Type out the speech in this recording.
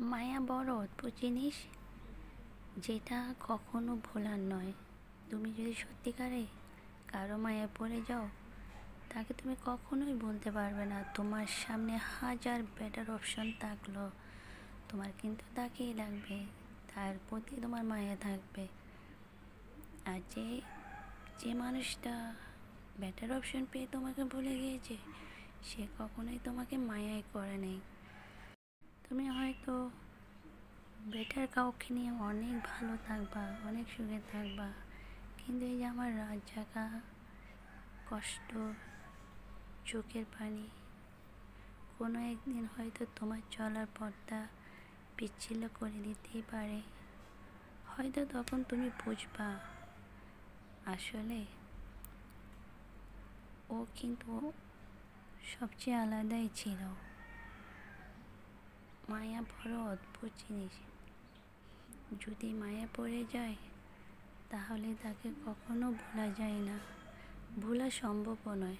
মায়া বড় অদ্ভুত জিনিস, যেটা কখনো ভোলার নয়। তুমি যদি সত্যিকারে কারো মায়ায় পড়ে যাও, তাকে তুমি কখনোই বলতে পারবে না। তোমার সামনে হাজার বেটার অপশন থাকলো, তোমার কিন্তু তাকেই লাগবে, তার প্রতি তোমার মায়া থাকবে। আর যে যে মানুষটা বেটার অপশন পেয়ে তোমাকে ভুলে গিয়েছে, সে কখনোই তোমাকে মায়াই করে নেই। তুমি হয়তো বেটার কাউকে নিয়ে অনেক ভালো থাকবা, অনেক সুখে থাকবা, কিন্তু এই যে আমার রাত জাগা, কষ্ট, চোখের পানি কোনো একদিন হয়তো তোমার চলার পথটা পিচ্ছিল করে দিতেই পারে। হয়তো তখন তুমি বুঝবা আসলে ও কিন্তু সবচেয়ে আলাদাই ছিল। মায়া বড় অদ্ভুত জিনিস, যদি মায়া পড়ে যায় তাহলে তাকে কখনো ভোলা যায় না, ভোলা সম্ভবও নয়।